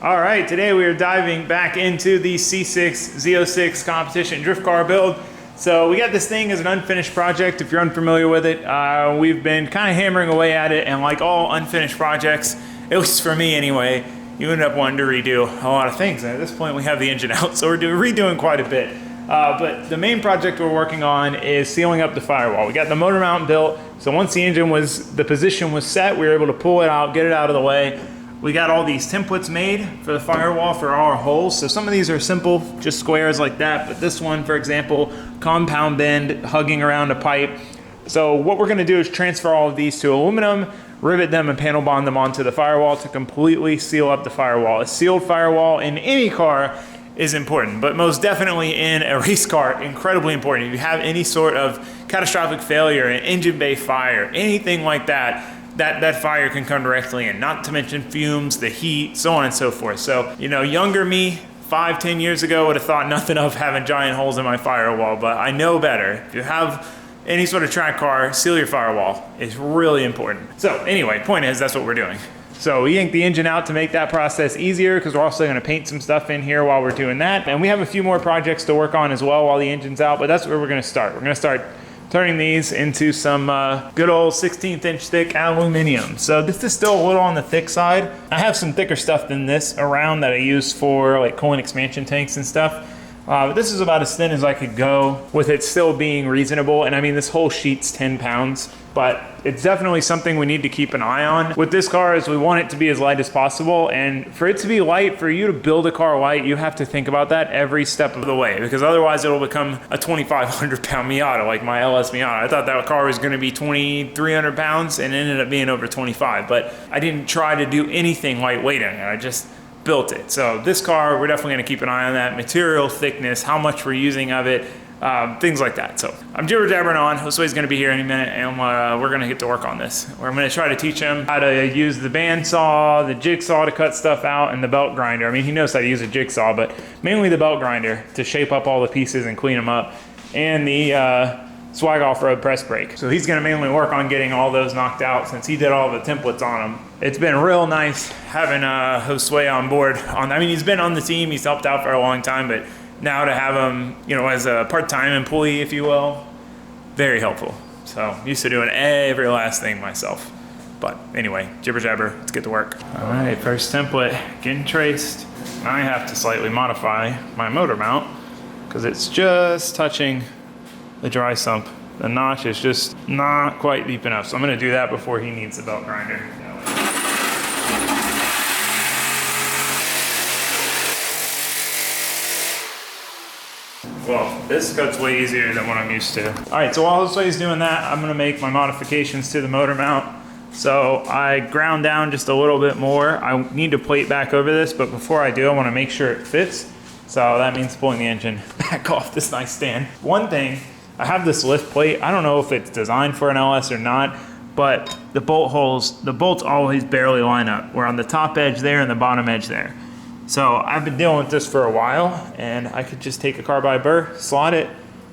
All right, today we are diving back into the C6 Z06 competition drift car build. So we got this thing as an unfinished project. If you're unfamiliar with it, we've been kind of hammering away at it, and like all unfinished projects, at least for me anyway, you end up wanting to redo a lot of things. And at this point we have the engine out, so we're redoing quite a bit. But the main project we're working on is sealing up the firewall. We got the motor mount built, so once the position was set, we were able to pull it out, get it out of the way. We got all these templates made for the firewall for all our holes. So some of these are simple, just squares like that, but this one, for example, compound bend, hugging around a pipe. So what we're gonna do is transfer all of these to aluminum, rivet them and panel bond them onto the firewall to completely seal up the firewall. A sealed firewall in any car is important, but most definitely in a race car, incredibly important. If you have any sort of catastrophic failure, an engine bay fire, anything like that, that fire can come directly in, not to mention fumes, the heat, so on and so forth. So, you know, younger me, 5-10 years ago would have thought nothing of having giant holes in my firewall, but I know better. If you have any sort of track car, seal your firewall. It's really important. So anyway, point is, that's what we're doing. So we yanked the engine out to make that process easier, because we're also gonna paint some stuff in here while we're doing that. And we have a few more projects to work on as well while the engine's out, but that's where we're gonna start. We're gonna start turning these into some good old 16th inch thick aluminum. So this is still a little on the thick side. I have some thicker stuff than this around that I use for like coolant expansion tanks and stuff. But this is about as thin as I could go with it still being reasonable. And I mean, this whole sheet's 10 pounds, but it's definitely something we need to keep an eye on. With this car is we want it to be as light as possible. And for it to be light, for you to build a car light, you have to think about that every step of the way, because otherwise it'll become a 2,500 pound Miata, like my LS Miata. I thought that car was gonna be 2,300 pounds and it ended up being over 25, but I didn't try to do anything lightweight in it. I just built it. So this car, we're definitely gonna keep an eye on that. Material thickness, how much we're using of it, things like that. So I'm jibber jabbering on. Josue's gonna be here in a minute, and we're gonna get to work on this. I'm gonna try to teach him how to use the bandsaw, the jigsaw to cut stuff out, and the belt grinder. I mean, he knows how to use a jigsaw, but mainly the belt grinder to shape up all the pieces and clean them up, and the Swag Off-Road press brake. So he's gonna mainly work on getting all those knocked out since he did all the templates on them. It's been real nice having Josue on board. I mean, he's been on the team, he's helped out for a long time, but now to have him, you know, as a part-time employee, if you will, very helpful. So I'm used to doing every last thing myself. But anyway, jibber jabber, let's get to work. All right, first template getting traced. I have to slightly modify my motor mount because it's just touching the dry sump. The notch is just not quite deep enough. So I'm gonna do that before he needs the belt grinder. Well, this cut's way easier than what I'm used to. All right, so while Josue's doing that, I'm gonna make my modifications to the motor mount. So I ground down just a little bit more. I need to plate back over this, but before I do, I wanna make sure it fits. So that means pulling the engine back off this nice stand. One thing, I have this lift plate. I don't know if it's designed for an LS or not, but the bolt holes, the bolts always barely line up. We're on the top edge there and the bottom edge there. So I've been dealing with this for a while, and I could just take a carbide burr, slot it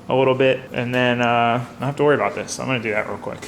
a little bit, and then not have to worry about this. So I'm gonna do that real quick.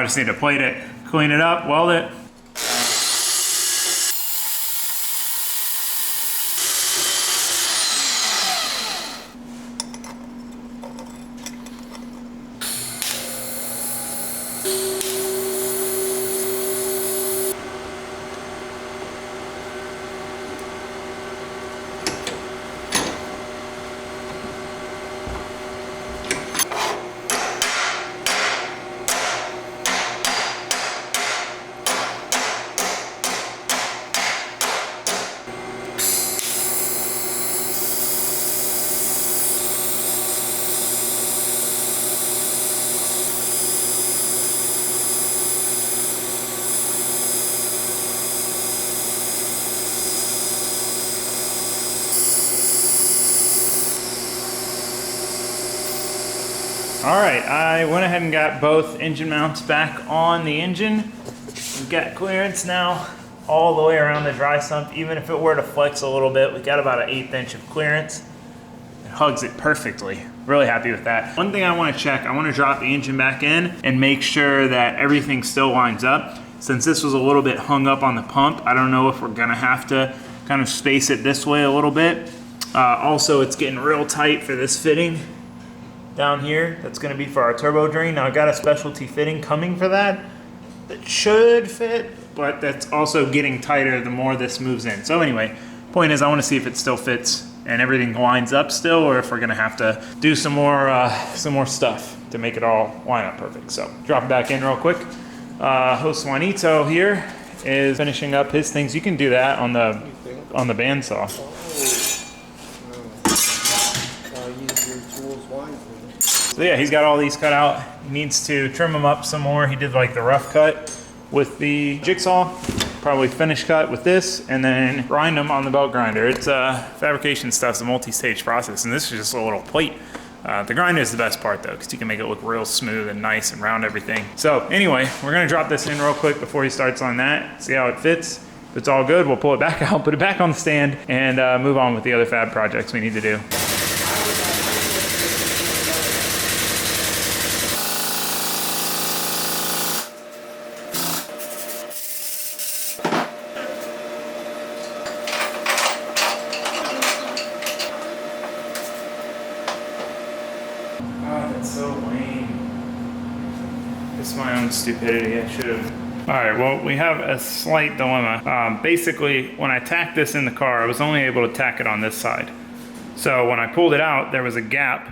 I just need to plate it, clean it up, weld it. All right, I went ahead and got both engine mounts back on the engine. We've got clearance now all the way around the dry sump. Even if it were to flex a little bit, we got about an 1/8 inch of clearance. It hugs it perfectly. Really happy with that. One thing I want to check, I want to drop the engine back in and make sure that everything still lines up. Since this was a little bit hung up on the pump, I don't know if we're gonna have to kind of space it this way a little bit. Also, it's getting real tight for this fitting down here. That's going to be for our turbo drain. Now I've got a specialty fitting coming for that should fit, but that's also getting tighter the more this moves in. So anyway, point is I want to see if it still fits and everything lines up still, or if we're going to have to do some more stuff to make it all line up perfect. So drop it back in real quick. Host Juanito here is finishing up his things. You can do that on the bandsaw. So yeah, he's got all these cut out. He needs to trim them up some more. He did like the rough cut with the jigsaw, probably finish cut with this, and then grind them on the belt grinder. It's fabrication stuff's a multi-stage process, and this is just a little plate. The grinder is the best part though, because you can make it look real smooth and nice and round everything. So anyway, we're gonna drop this in real quick before he starts on that, see how it fits. If it's all good, we'll pull it back out, put it back on the stand, and move on with the other fab projects we need to do. So lame. It's my own stupidity. I should have. All right, well, we have a slight dilemma. Basically, when I tacked this in the car, I was only able to tack it on this side. So when I pulled it out, there was a gap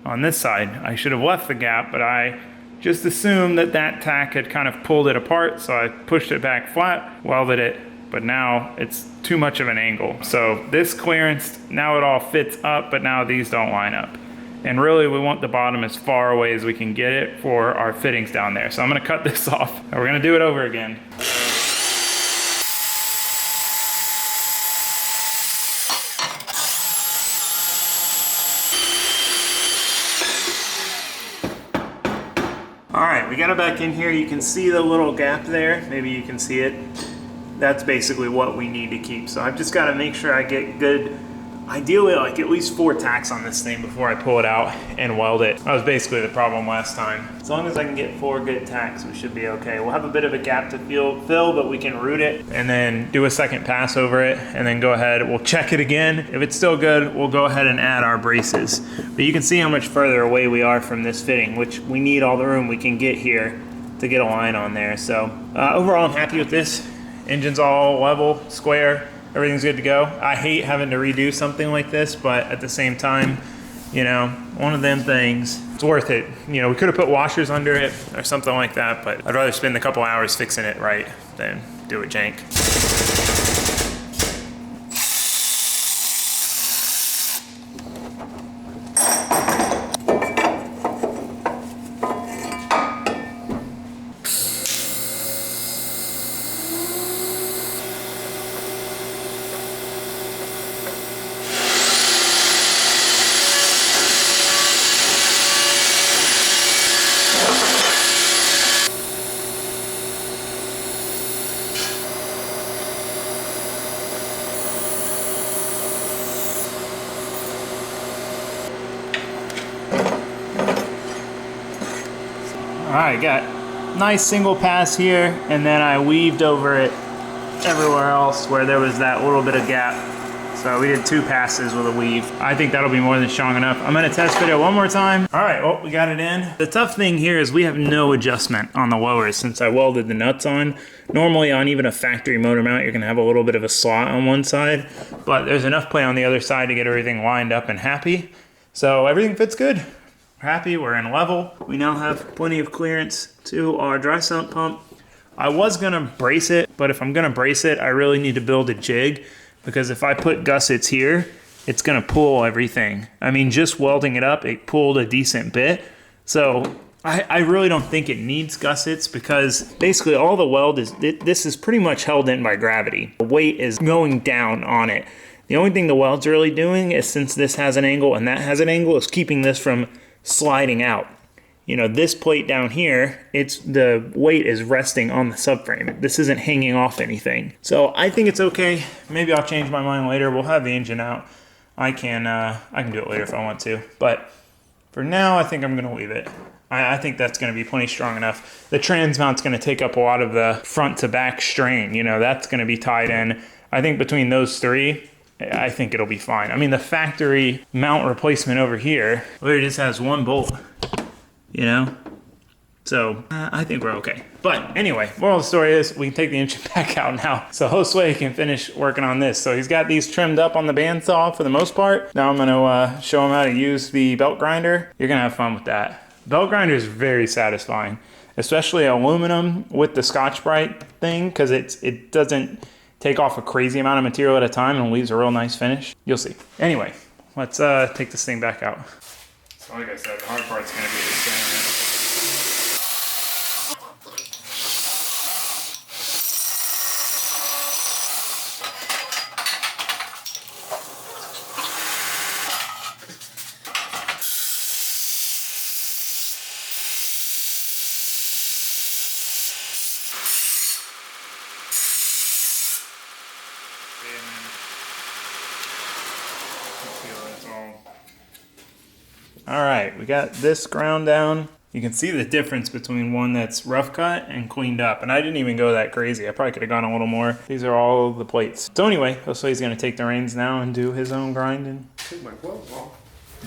on this side. I should have left the gap, but I just assumed that that tack had kind of pulled it apart, so I pushed it back flat, welded it, but now it's too much of an angle. So this clearance, now it all fits up, but now these don't line up. And really we want the bottom as far away as we can get it for our fittings down there. So I'm gonna cut this off and we're gonna do it over again. All right, we got it back in here. You can see the little gap there. Maybe you can see it. That's basically what we need to keep. So I've just gotta make sure I get good, ideally like at least 4 tacks on this thing before I pull it out and weld it. That was basically the problem last time. As long as I can get 4 good tacks, we should be okay. We'll have a bit of a gap to fill, but we can root it and then do a second pass over it and then go ahead, we'll check it again. If it's still good, we'll go ahead and add our braces. But you can see how much further away we are from this fitting, which we need all the room we can get here to get a line on there. So overall, I'm happy with this. Engine's all level, square. Everything's good to go. I hate having to redo something like this, but at the same time, you know, one of them things, it's worth it. You know, we could have put washers under it or something like that, but I'd rather spend a couple hours fixing it right than do it jank. All right, got nice single pass here, and then I weaved over it everywhere else where there was that little bit of gap. So we did 2 passes with a weave. I think that'll be more than strong enough. I'm gonna test fit it one more time. All right, well, we got it in. The tough thing here is we have no adjustment on the lowers since I welded the nuts on. Normally on even a factory motor mount, you're gonna have a little bit of a slot on one side, but there's enough play on the other side to get everything lined up and happy. So everything fits good. We're happy, we're in level. We now have plenty of clearance to our dry sump pump. I was gonna brace it, but if I'm gonna brace it, I really need to build a jig, because if I put gussets here, it's gonna pull everything. I mean, just welding it up, it pulled a decent bit. So I really don't think it needs gussets, because basically all the weld is, this is pretty much held in by gravity. The weight is going down on it. The only thing the weld's really doing is, since this has an angle and that has an angle, is keeping this from sliding out. You know, this plate down here, the weight is resting on the subframe. This isn't hanging off anything. So I think it's okay. Maybe I'll change my mind later. We'll have the engine out. I can do it later if I want to. But for now, I think I'm gonna leave it. I think that's gonna be plenty strong enough. The trans mount's gonna take up a lot of the front to back strain. You know, that's gonna be tied in. I think between those 3, I think it'll be fine. I mean, the factory mount replacement over here, it just has 1 bolt. You know, so I think we're okay. But anyway, moral of the story is we can take the engine back out now, so Josue can finish working on this. So he's got these trimmed up on the bandsaw for the most part. Now I'm gonna show him how to use the belt grinder. You're gonna have fun with that. Belt grinder is very satisfying, especially aluminum with the Scotch-Brite thing, because it doesn't take off a crazy amount of material at a time and leaves a real nice finish. You'll see. Anyway, let's take this thing back out. So like I said, the hard part's gonna be centering it. All right, we got this ground down. You can see the difference between one that's rough cut and cleaned up. And I didn't even go that crazy. I probably could have gone a little more. These are all the plates. So anyway, Josue's gonna take the reins now and do his own grinding. Take my gloves off.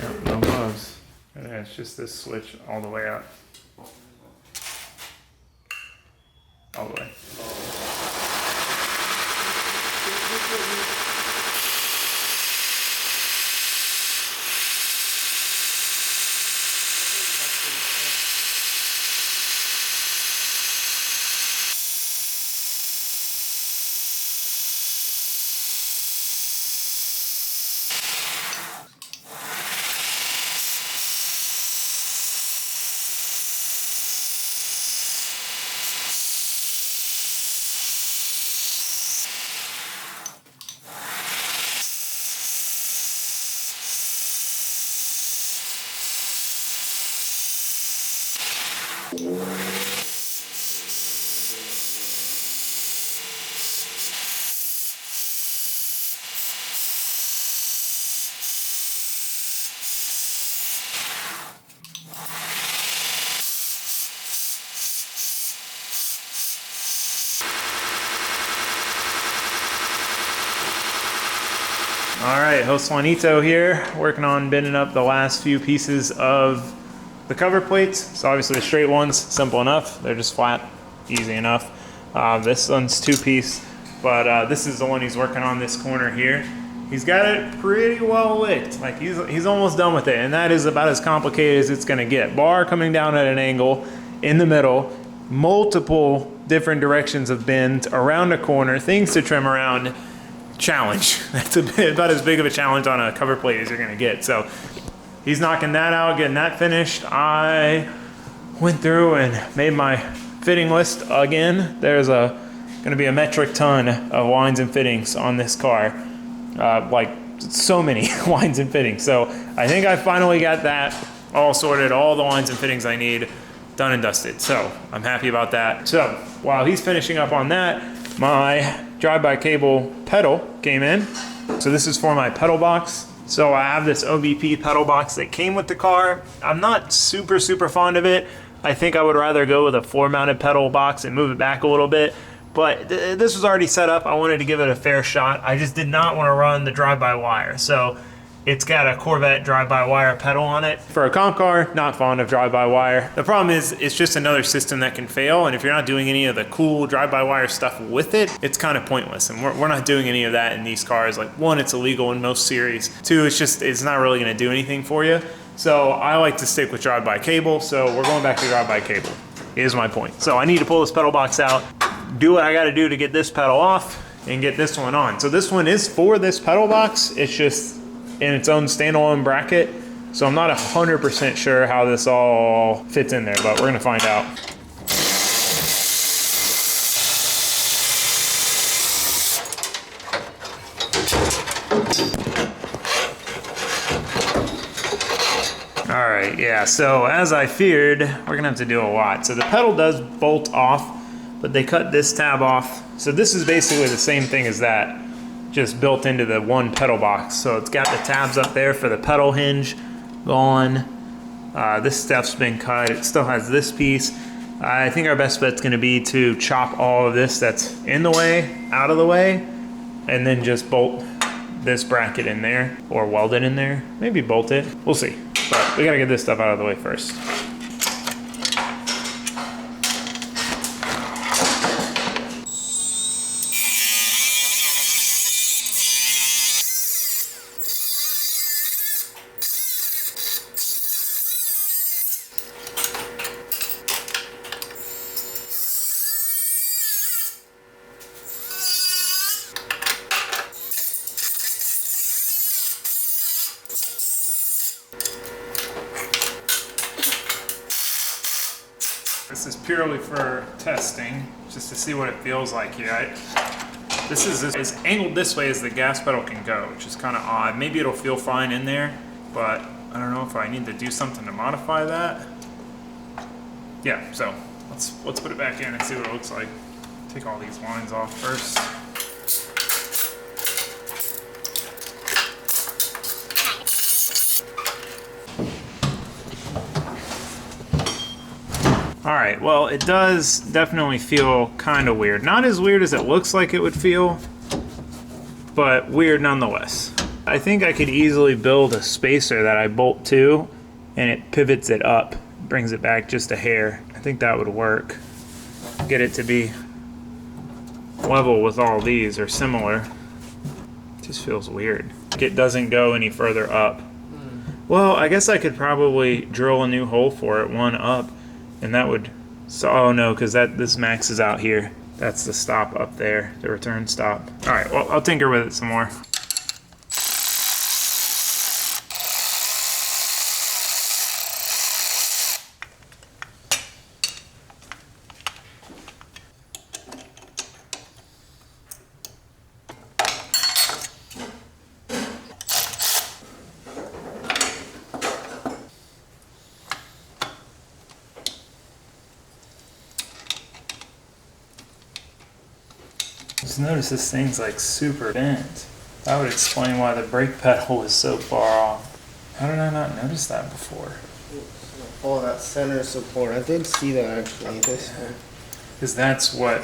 No, no gloves. And then it's just this switch all the way up. All the way. All right, Josuanito here, working on bending up the last few pieces of the cover plates. So obviously the straight ones, simple enough. They're just flat, easy enough. This one's 2-piece, but this is the one he's working on, this corner here. He's got it pretty well licked. Like he's almost done with it, and that is about as complicated as it's gonna get. Bar coming down at an angle in the middle, multiple different directions of bend around a corner, things to trim around. Challenge. That's about as big of a challenge on a cover plate as you're gonna get. So he's knocking that out, getting that finished. I went through and made my fitting list again. There's gonna be a metric ton of lines and fittings on this car. Like so many lines and fittings. So I think I finally got that all sorted, all the lines and fittings I need done and dusted. So I'm happy about that. So while he's finishing up on that, my drive-by cable pedal came in. So this is for my pedal box. So I have this OBP pedal box that came with the car. I'm not super fond of it. I think I would rather go with a floor mounted pedal box and move it back a little bit. But this was already set up. I wanted to give it a fair shot. I just did not want to run the drive-by-wire. So it's got a Corvette drive-by-wire pedal on it. For a comp car, not fond of drive-by-wire. The problem is it's just another system that can fail, and if you're not doing any of the cool drive-by-wire stuff with it, it's kind of pointless. And we're not doing any of that in these cars. Like, one, it's illegal in most series. Two, it's not really going to do anything for you. So I like to stick with drive-by cable, so we're going back to drive-by cable, is my point. So I need to pull this pedal box out, do what I got to do to get this pedal off, and get this one on. So this one is for this pedal box. It's just in its own standalone bracket. So I'm not 100% sure how this all fits in there, but we're gonna find out. All right, yeah, so as I feared, we're gonna have to do a lot. So the pedal does bolt off, but they cut this tab off. So this is basically the same thing as that, just built into the one pedal box. So it's got the tabs up there for the pedal hinge gone. This stuff's been cut. It still has this piece. I think our best bet's gonna be to chop all of this that's in the way, out of the way, and then just bolt this bracket in there, or weld it in there. Maybe bolt it, we'll see. But we gotta get this stuff out of the way first. This is purely for testing, just to see what it feels like here. This is as angled this way as the gas pedal can go, which is kind of odd. Maybe it'll feel fine in there, but I don't know if I need to do something to modify that. Yeah, so let's put it back in and see what it looks like. Take all these lines off first. All right, well, it does definitely feel kind of weird. Not as weird as it looks like it would feel, but weird nonetheless. I think I could easily build a spacer that I bolt to, and it pivots it up, brings it back just a hair. I think that would work. Get it to be level with all these, or similar. It just feels weird. It doesn't go any further up. Well, I guess I could probably drill a new hole for it, one up, and that would, so, oh no, because this maxes out here. That's the stop up there, the return stop. All right, well, I'll tinker with it some more. Just notice this thing's like super bent. That would explain why the brake pedal was so far off. How did I not notice that before? Oh, that center support. I did see that actually. Because that's what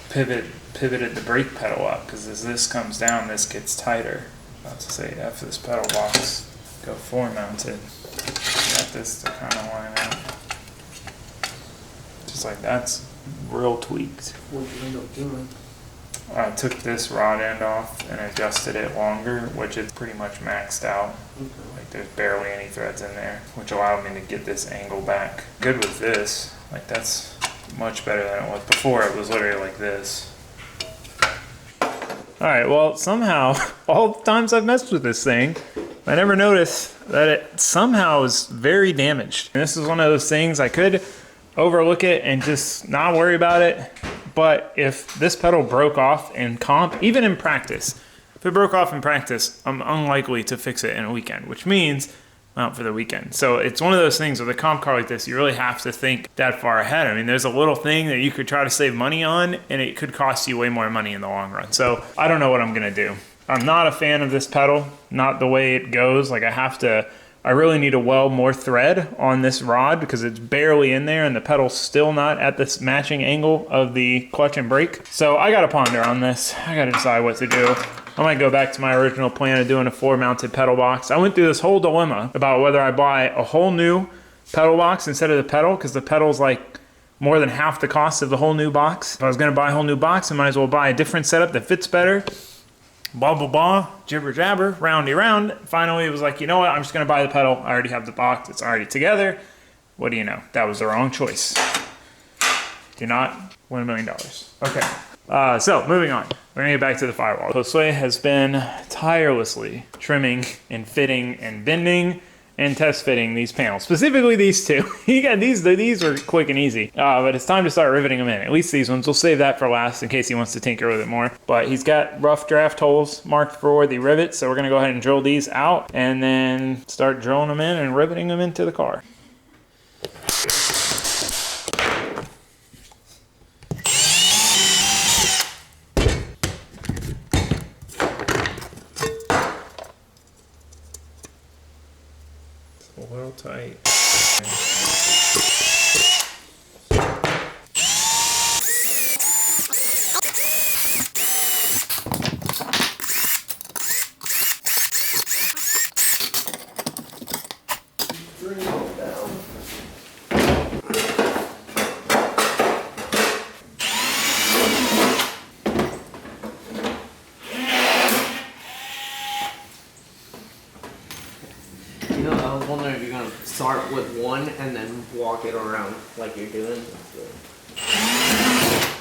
pivoted the brake pedal up. Because as this comes down, this gets tighter. About to say F this pedal box. Go floor mounted. Got this to kind of line out. Just like that's real tweaked. What did you end up doing? I took this rod end off and adjusted it longer, which is pretty much maxed out. Okay. Like there's barely any threads in there, which allowed me to get this angle back. Good with this, like that's much better than it was before. It was literally like this. All right, well, somehow, all the times I've messed with this thing, I never noticed that it somehow is very damaged. And this is one of those things I could overlook it and just not worry about it. But if this pedal broke off in comp, even in practice, if it broke off in practice, I'm unlikely to fix it in a weekend, which means I'm out for the weekend. So it's one of those things with a comp car like this, you really have to think that far ahead. I mean, there's a little thing that you could try to save money on, and it could cost you way more money in the long run. So I don't know what I'm gonna do. I'm not a fan of this pedal, not the way it goes. Like I have to I really need to weld more thread on this rod because it's barely in there and the pedal's still not at this matching angle of the clutch and brake. So I gotta ponder on this. I gotta decide what to do. I might go back to my original plan of doing a 4-mounted pedal box. I went through this whole dilemma about whether I buy a whole new pedal box instead of the pedal, because the pedal's like more than half the cost of the whole new box. If I was gonna buy a whole new box, I might as well buy a different setup that fits better. Blah, blah, blah, jibber jabber, roundy round. Finally, it was like, you know what? I'm just gonna buy the pedal. I already have the box. It's already together. What do you know? That was the wrong choice. Do not win $1 million. Okay. So moving on. We're gonna get back to the firewall. Josue has been tirelessly trimming and fitting and bending and test fitting these panels, specifically these two. He got these are quick and easy, but it's time to start riveting them in. At least these ones. We'll save that for last in case he wants to tinker with it more. But he's got rough draft holes marked for the rivets, so we're gonna go ahead and drill these out and then start drilling them in and riveting them into the car. A little tight. Bring it down. You know, I was wondering if you're gonna start with one and then walk it around like you're doing.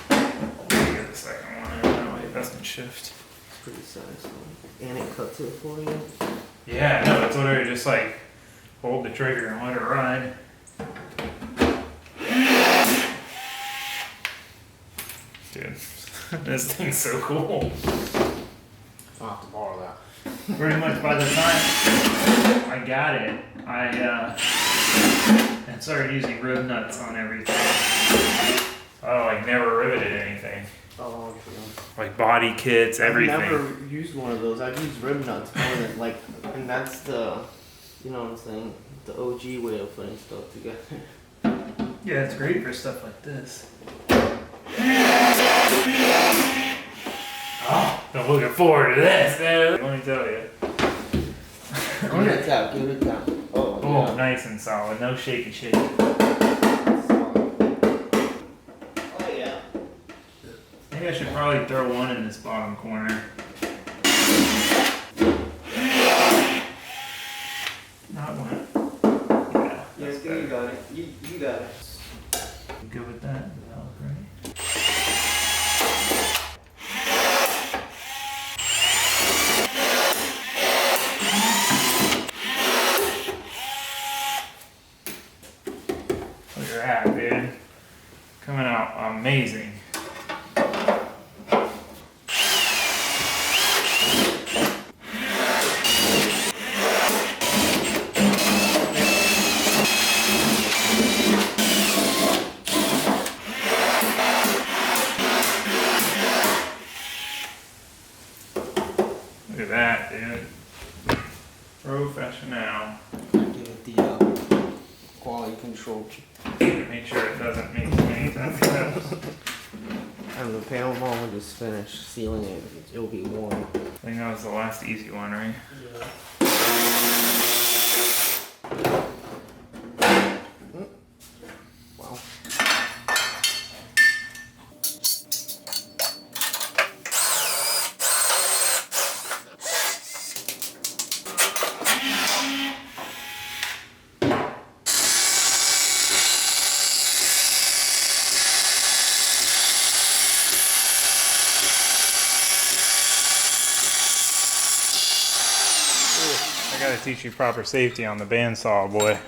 Get the second one. That way it doesn't shift. It's pretty satisfying. And it cuts it for you. Yeah, no, it's literally just like hold the trigger and let it ride. Dude, this thing's so cool. I'll have to borrow that. Pretty much by the time I got it, I started using rib nuts on everything. I like never riveted anything. Oh, yeah. Like body kits, everything. I've never used one of those. I've used rib nuts more than like, and that's the, you know what I'm saying, the OG way of putting stuff together. Yeah, it's great for stuff like this. Oh, I'm looking forward to this, dude. Let me tell you. Give it a tap, give it a tap. Oh, Oh, yeah. nice and solid. No shaky shake. Oh, yeah. Maybe I should probably throw one in this bottom corner. Not one. Yeah, Yeah, that's you better. got it. You got it. You good with that? That look right? Look at that, dude. Coming out amazing. Look at that, dude. Professional. Give it the quality control. Make sure it doesn't make too many times. And the panel mold is finished sealing it. It'll be warm. I think that was the last easy one, right? Yeah. Wow. I gotta teach you proper safety on the bandsaw, boy.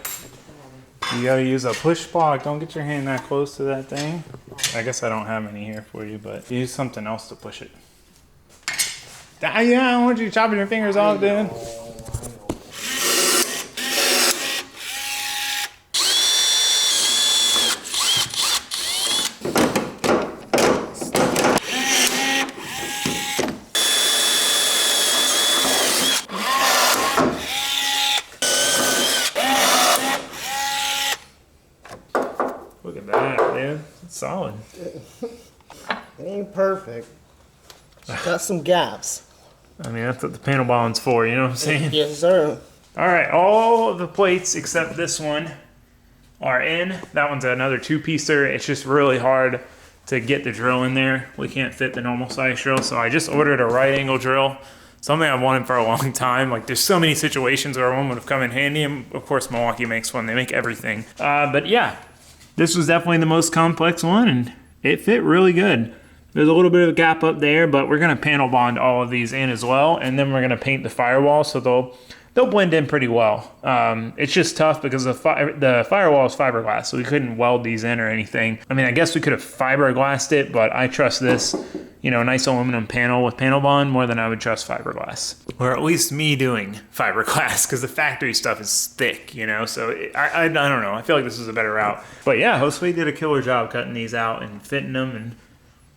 You gotta use a push block. Don't get your hand that close to that thing. I guess I don't have any here for you, but use something else to push it. Yeah, I don't want you chopping your fingers off, dude. solid. It ain't perfect. It's got some gaps. I mean, that's what the panel bond's for, you know what I'm saying? Yes, sir. All right, all of the plates except this one are in. That one's another 2-piecer. It's just really hard to get the drill in there. We can't fit the normal size drill, so I just ordered a right angle drill. Something I've wanted for a long time. Like, there's so many situations where one would have come in handy, and of course Milwaukee makes one. They make everything. But yeah, this was definitely the most complex one, and it fit really good. There's a little bit of a gap up there, but we're gonna panel bond all of these in as well, and then we're gonna paint the firewall so they'll blend in pretty well. It's just tough because the firewall is fiberglass, so we couldn't weld these in or anything. I mean, I guess we could have fiberglassed it, but I trust this, you know, nice aluminum panel with panel bond more than I would trust fiberglass. Or at least me doing fiberglass, because the factory stuff is thick, you know, so I don't know. I feel like this is a better route. But yeah, Josue did a killer job cutting these out and fitting them and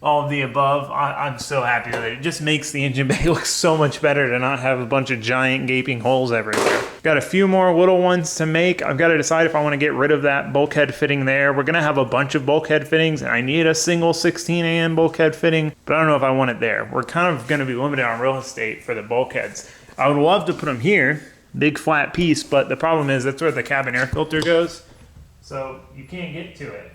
all of the above. I'm so happy with it. It just makes the engine bay look so much better to not have a bunch of giant gaping holes everywhere. Got a few more little ones to make. I've got to decide if I want to get rid of that bulkhead fitting there. We're going to have a bunch of bulkhead fittings, and I need a single 16 AM bulkhead fitting, but I don't know if I want it there. We're kind of going to be limited on real estate for the bulkheads. I would love to put them here, big flat piece, but the problem is that's where the cabin air filter goes, so you can't get to it.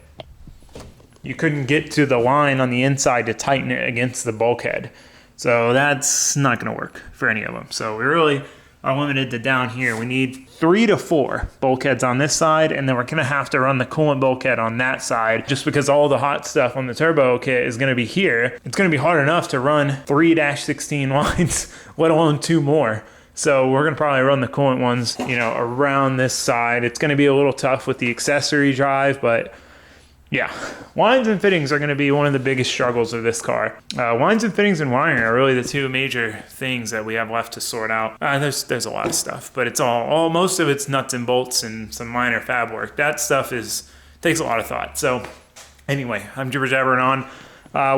You couldn't get to the line on the inside to tighten it against the bulkhead. So that's not gonna work for any of them. So we really are limited to down here. We need 3 to 4 bulkheads on this side, and then we're gonna have to run the coolant bulkhead on that side just because all the hot stuff on the turbo kit is gonna be here. It's gonna be hard enough to run 3-16 lines, let alone 2 more. So we're gonna probably run the coolant ones, you know, around this side. It's gonna be a little tough with the accessory drive, but yeah, lines and fittings are going to be one of the biggest struggles of this car. Lines and fittings and wiring are really the 2 major things that we have left to sort out. There's a lot of stuff, but it's most of it's nuts and bolts and some minor fab work. That stuff takes a lot of thought. So anyway, I'm jibber jabbering on.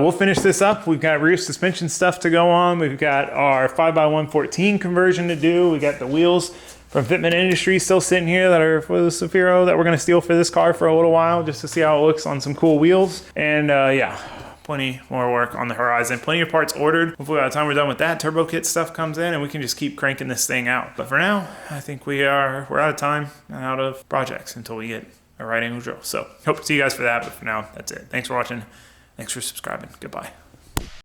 We'll finish this up. We've got rear suspension stuff to go on. We've got our 5x114 conversion to do. We got the wheels from Fitment Industries still sitting here that are for the Zafiro that we're going to steal for this car for a little while just to see how it looks on some cool wheels. And yeah, plenty more work on the horizon. Plenty of parts ordered. Hopefully by the time we're done with that, turbo kit stuff comes in and we can just keep cranking this thing out. But for now, I think we're out of time and out of projects until we get a right angle drill. So hope to see you guys for that. But for now, that's it. Thanks for watching. Thanks for subscribing. Goodbye.